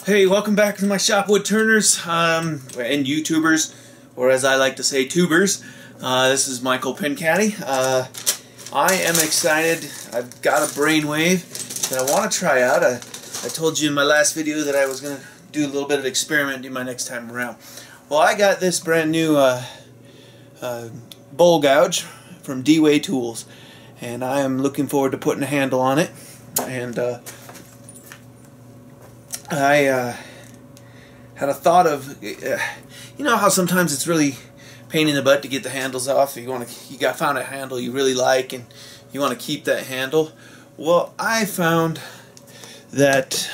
Hey, welcome back to my shop, woodturners and YouTubers, or as I like to say, tubers. This is Michael Pincaddy. I am excited. I've got a brainwave that I want to try out. I told you in my last video that I was going to do a little bit of experimenting my next time around. Well, I got this brand new bowl gouge from D-Way Tools, and I am looking forward to putting a handle on it. And I had a thought of, you know how sometimes it's really pain in the butt to get the handles off. You found a handle you really like and you want to keep that handle. Well, I found that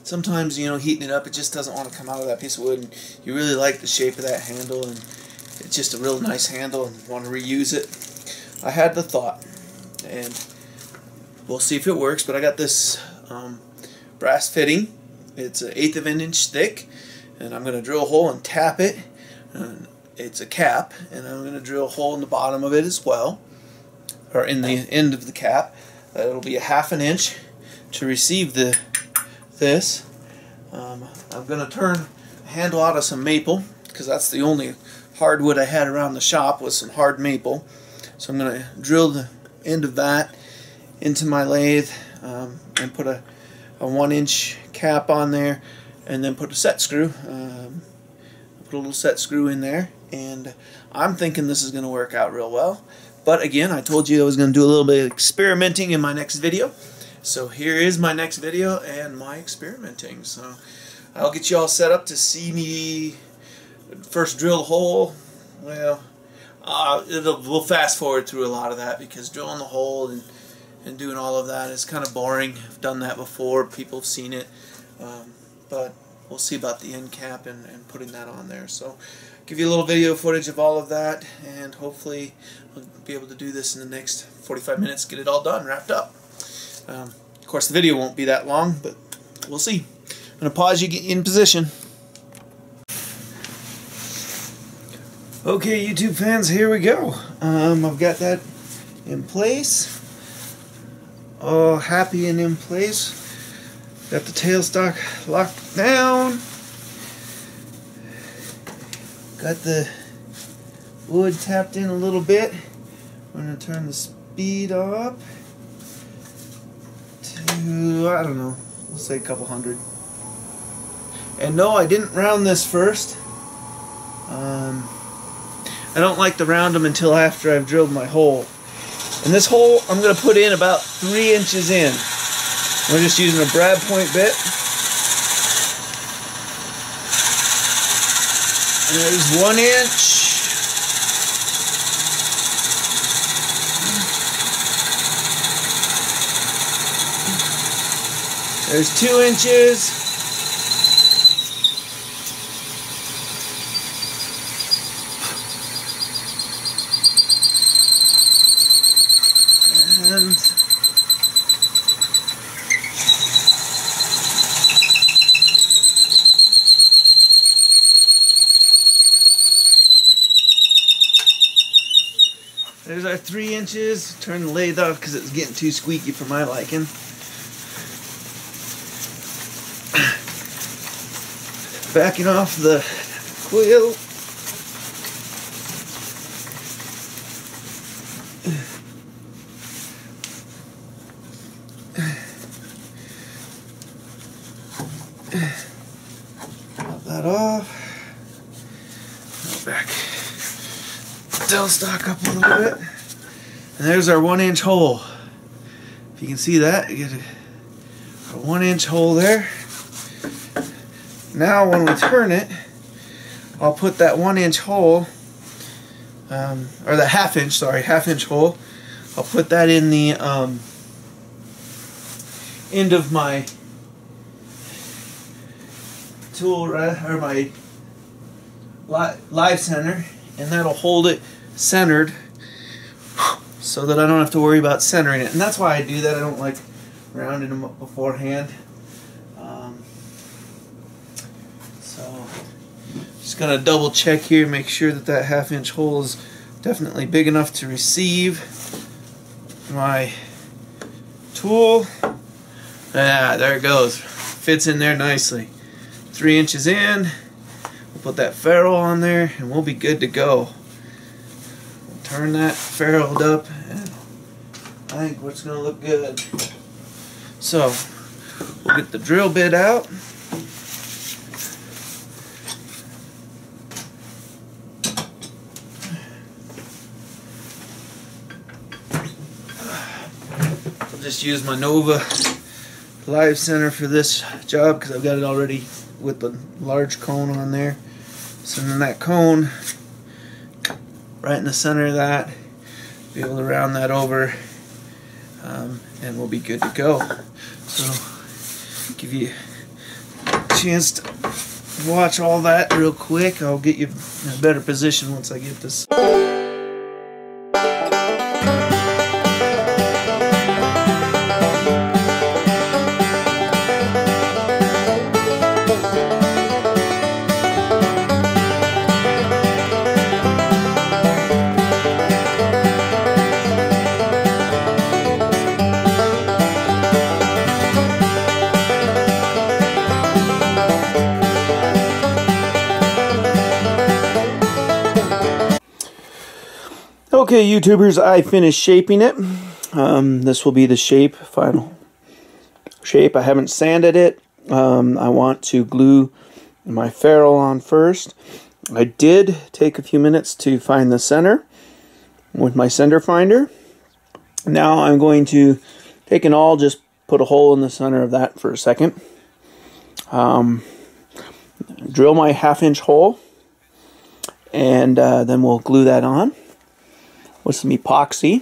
sometimes, you know, heating it up, it just doesn't want to come out of that piece of wood, and you really like the shape of that handle, and it's just a real nice handle and want to reuse it. I had the thought, and we'll see if it works, but I got this brass fitting. It's 1/8 of an inch thick, and I'm going to drill a hole and tap it. And it's a cap, and I'm going to drill a hole in the bottom of it as well, or in the end of the cap. It'll be 1/2 an inch to receive this. I'm going to turn the handle out of some maple, because that's the only hardwood I had around the shop, was some hard maple. So I'm going to drill the end of that into my lathe and put a 1-inch cap on there, and then put a set screw. Put a little set screw in there, and I'm thinking this is going to work out real well. But again, I told you I was going to do a little bit of experimenting in my next video. So here is my next video and my experimenting. So I'll get you all set up to see me first drill a hole. Well, we'll fast forward through a lot of that, because drilling the hole and doing all of that is kind of boring. I've done that before. People have seen it. But we'll see about the end cap and putting that on there. So give you a little video footage of all of that, and hopefully we'll be able to do this in the next 45 minutes, get it all done, wrapped up. Of course, the video won't be that long, but we'll see. I'm going to pause you, get in position. Okay, YouTube fans, here we go. I've got that in place. All happy and in place. Got the tailstock locked down. Got the wood tapped in a little bit. I'm going to turn the speed up to, I don't know, we'll say a couple hundred. And no, I didn't round this first. I don't like to round them until after I've drilled my hole. And this hole I'm going to put in about 3 inches in. We're just using a brad point bit. And there's 1 inch. There's 2 inches. And there's our 3 inches. Turn the lathe off because it's getting too squeaky for my liking. Backing off the quill. Pop that off. Back tailstock up a little bit. And there's our 1-inch hole. If you can see that, you get a 1-inch hole there. Now when we turn it, I'll put that 1-inch hole, or the 1/2 inch, sorry, 1/2 inch hole. I'll put that in the end of my tool, or my live center, and that'll hold it centered so that I don't have to worry about centering it. And that's why I do that. I don't like rounding them up beforehand. So just gonna double check here, make sure that that 1/2 inch hole is definitely big enough to receive my tool. Ah, there it goes. Fits in there nicely. 3 inches in. We'll put that ferrule on there and we'll be good to go. We'll turn that ferruled up and I think it's going to look good. So, we'll get the drill bit out. I'll just use my Nova Live Center for this job because I've got it already with the large cone on there. So then that cone, right in the center of that, be able to round that over, and we'll be good to go. So give you a chance to watch all that real quick. I'll get you in a better position once I get this. Okay, YouTubers, I finished shaping it. This will be the final shape. I haven't sanded it. I want to glue my ferrule on first. I did take a few minutes to find the center with my center finder. Now I'm going to take an awl, just put a hole in the center of that for a second. Drill my 1/2-inch hole, and then we'll glue that on with some epoxy.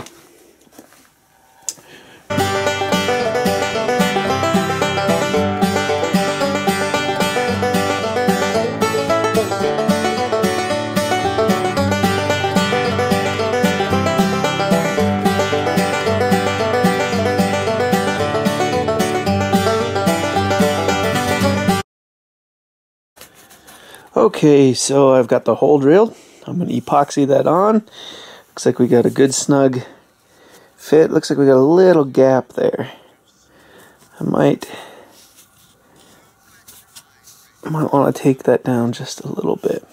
Okay, so I've got the hole drilled. I'm going to epoxy that on. Looks like we got a good snug fit. Looks like we got a little gap there. I might want to take that down just a little bit.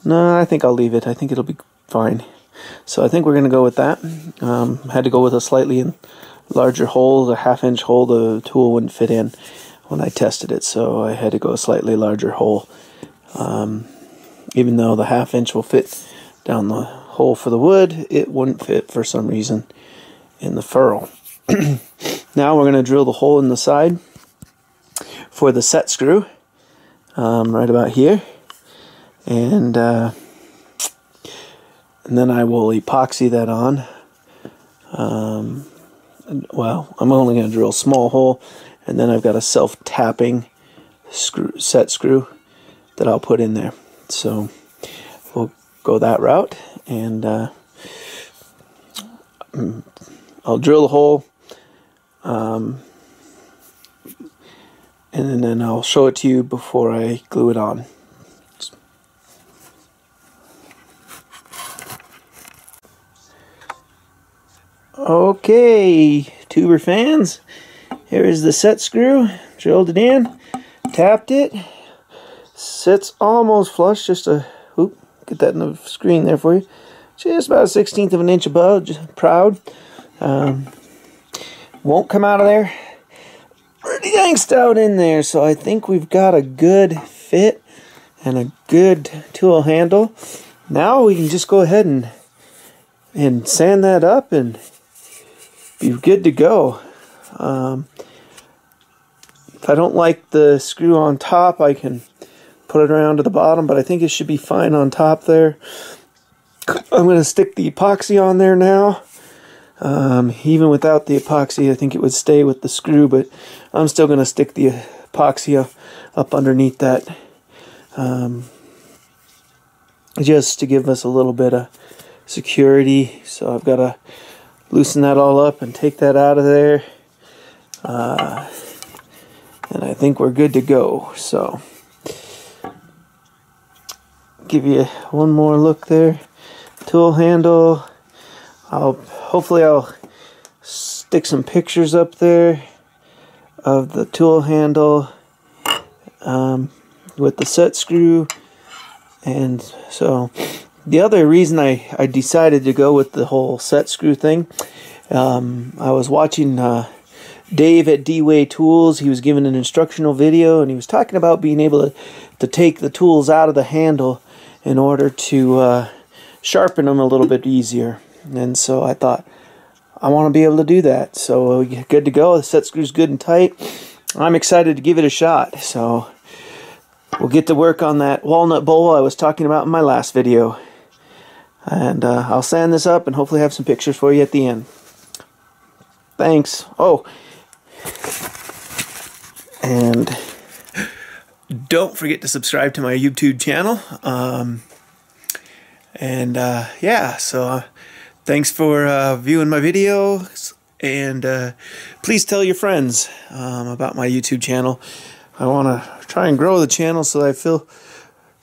No, I think I'll leave it. I think it'll be fine. So I think we're going to go with that. Had to go with a slightly larger hole. The 1/2-inch hole the tool wouldn't fit in when I tested it, so I had to go a slightly larger hole. Even though the 1/2-inch will fit down the hole for the wood, it wouldn't fit for some reason in the ferrule. Now we're going to drill the hole in the side for the set screw, right about here, and then I will epoxy that on. Well, I'm only going to drill a small hole, and then I've got a self-tapping set screw that I'll put in there. So we'll go that route, and I'll drill the hole, and then I'll show it to you before I glue it on. Okay, tuber fans, here is the set screw. Drilled it in, tapped it. Sits almost flush, just a, oop, get that in the screen there for you. Just about 1/16 of an inch above, just proud. Won't come out of there. Pretty dang stout in there, so I think we've got a good fit and a good tool handle. Now we can just go ahead and sand that up and be good to go. If I don't like the screw on top, I can put it around to the bottom, but I think it should be fine on top there. I'm going to stick the epoxy on there now. Even without the epoxy, I think it would stay with the screw, but I'm still going to stick the epoxy up underneath that, just to give us a little bit of security. So I've got to loosen that all up and take that out of there, and I think we're good to go. So give you one more look there. Tool handle. Hopefully I'll stick some pictures up there of the tool handle with the set screw. And so the other reason I decided to go with the whole set screw thing, I was watching Dave at D-Way Tools. He was giving an instructional video, and he was talking about being able to take the tools out of the handle in order to sharpen them a little bit easier. And so I thought, I want to be able to do that. So good to go. The set screw's good and tight. I'm excited to give it a shot. So we'll get to work on that walnut bowl I was talking about in my last video. And I'll sand this up and hopefully have some pictures for you at the end. Thanks. Oh, and don't forget to subscribe to my YouTube channel. Yeah, so thanks for viewing my videos, and please tell your friends about my YouTube channel. I want to try and grow the channel so I feel